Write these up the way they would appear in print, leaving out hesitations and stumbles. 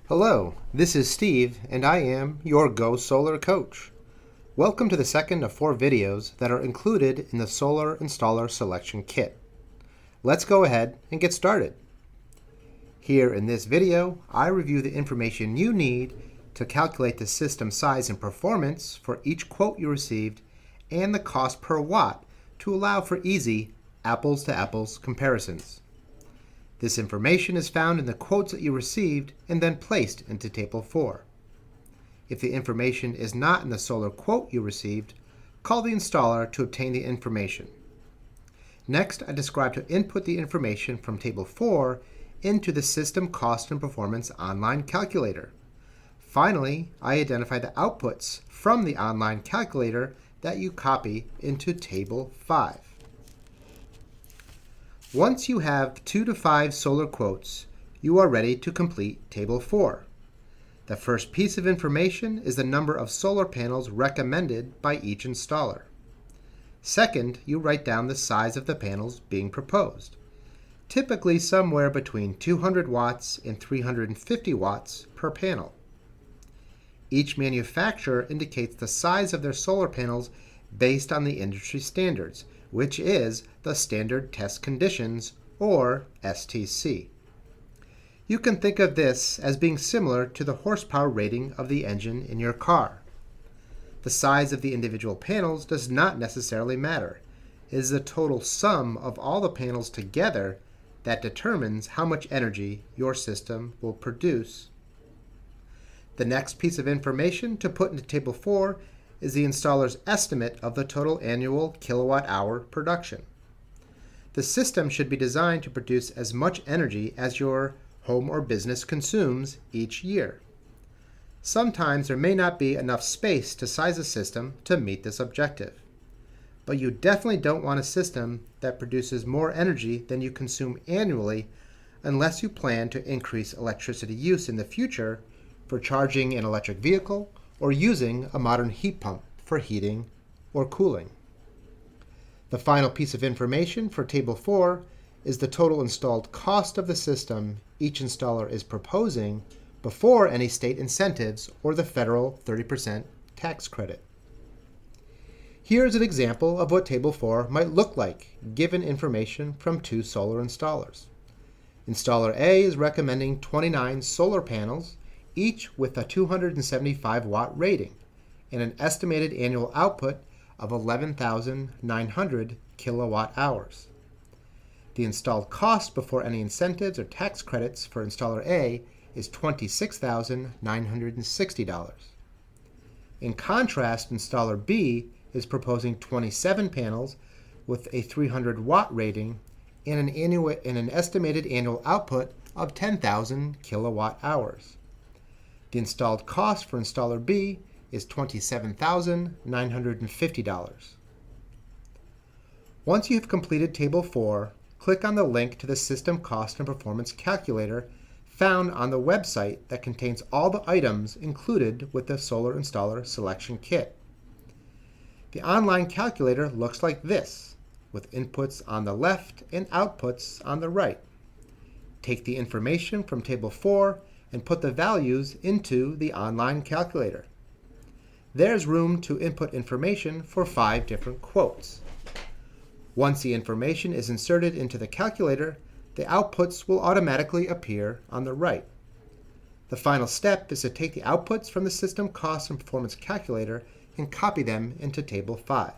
Hello, this is Steve, and I am your Go Solar Coach. Welcome to the second of 4 videos that are included in the Solar Installer Selection Kit. Let's go ahead and get started. Here in this video, I review the information you need to calculate the system size and performance for each quote you received and the cost per watt to allow for easy apples-to-apples comparisons. This information is found in the quotes that you received and then placed into Table 4. If the information is not in the solar quote you received, call the installer to obtain the information. Next, I describe to input the information from Table 4 into the System Cost and Performance online calculator. Finally, I identify the outputs from the online calculator that you copy into Table 5. Once you have 2 to 5 solar quotes, you are ready to complete Table 4. The first piece of information is the number of solar panels recommended by each installer. Second, you write down the size of the panels being proposed, typically somewhere between 200 watts and 350 watts per panel. Each manufacturer indicates the size of their solar panels based on the industry standards, which is the Standard Test Conditions, or STC. You can think of this as being similar to the horsepower rating of the engine in your car. The size of the individual panels does not necessarily matter. It is the total sum of all the panels together that determines how much energy your system will produce. The next piece of information to put into Table 4 is the installer's estimate of the total annual kilowatt-hour production. The system should be designed to produce as much energy as your home or business consumes each year. Sometimes there may not be enough space to size a system to meet this objective. But you definitely don't want a system that produces more energy than you consume annually unless you plan to increase electricity use in the future for charging an electric vehicle or using a modern heat pump for heating or cooling. The final piece of information for Table 4 is the total installed cost of the system each installer is proposing before any state incentives or the federal 30% tax credit. Here's an example of what Table 4 might look like given information from 2 solar installers. Installer A is recommending 29 solar panels, each with a 275 watt rating and an estimated annual output of 11,900 kilowatt hours. The installed cost before any incentives or tax credits for installer A is $26,960. In contrast, installer B is proposing 27 panels with a 300 watt rating and an estimated annual output of 10,000 kilowatt hours. The installed cost for installer B is $27,950. Once you have completed Table 4, click on the link to the System Cost and Performance Calculator found on the website that contains all the items included with the Solar Installer Selection Kit. The online calculator looks like this, with inputs on the left and outputs on the right. Take the information from Table 4 and put the values into the online calculator. There's room to input information for 5 different quotes. Once the information is inserted into the calculator, the outputs will automatically appear on the right. The final step is to take the outputs from the System Cost and Performance Calculator and copy them into Table 5.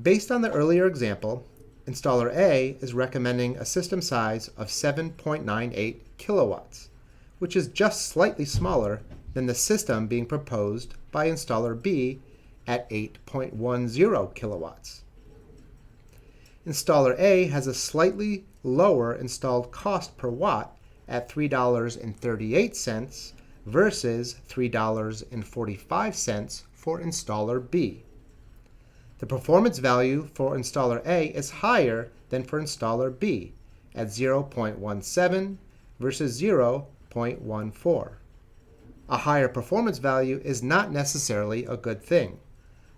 Based on the earlier example, Installer A is recommending a system size of 7.98 kilowatts, which is just slightly smaller than the system being proposed by Installer B at 8.10 kilowatts. Installer A has a slightly lower installed cost per watt at $3.38 versus $3.45 for Installer B. The performance value for Installer A is higher than for Installer B at 0.17 versus 0.14. A higher performance value is not necessarily a good thing.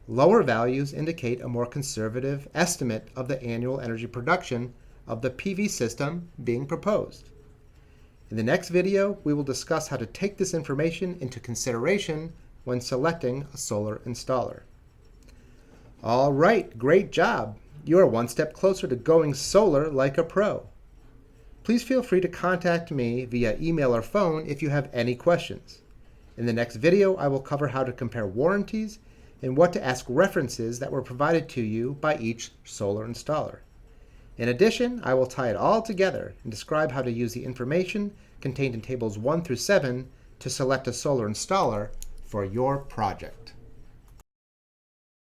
Lower values indicate a more conservative estimate of the annual energy production of the PV system being proposed. In the next video, we will discuss how to take this information into consideration when selecting a solar installer. All right, great job! You are one step closer to going solar like a pro. Please feel free to contact me via email or phone if you have any questions. In the next video, I will cover how to compare warranties and what to ask references that were provided to you by each solar installer. In addition, I will tie it all together and describe how to use the information contained in tables 1 through 7 to select a solar installer for your project.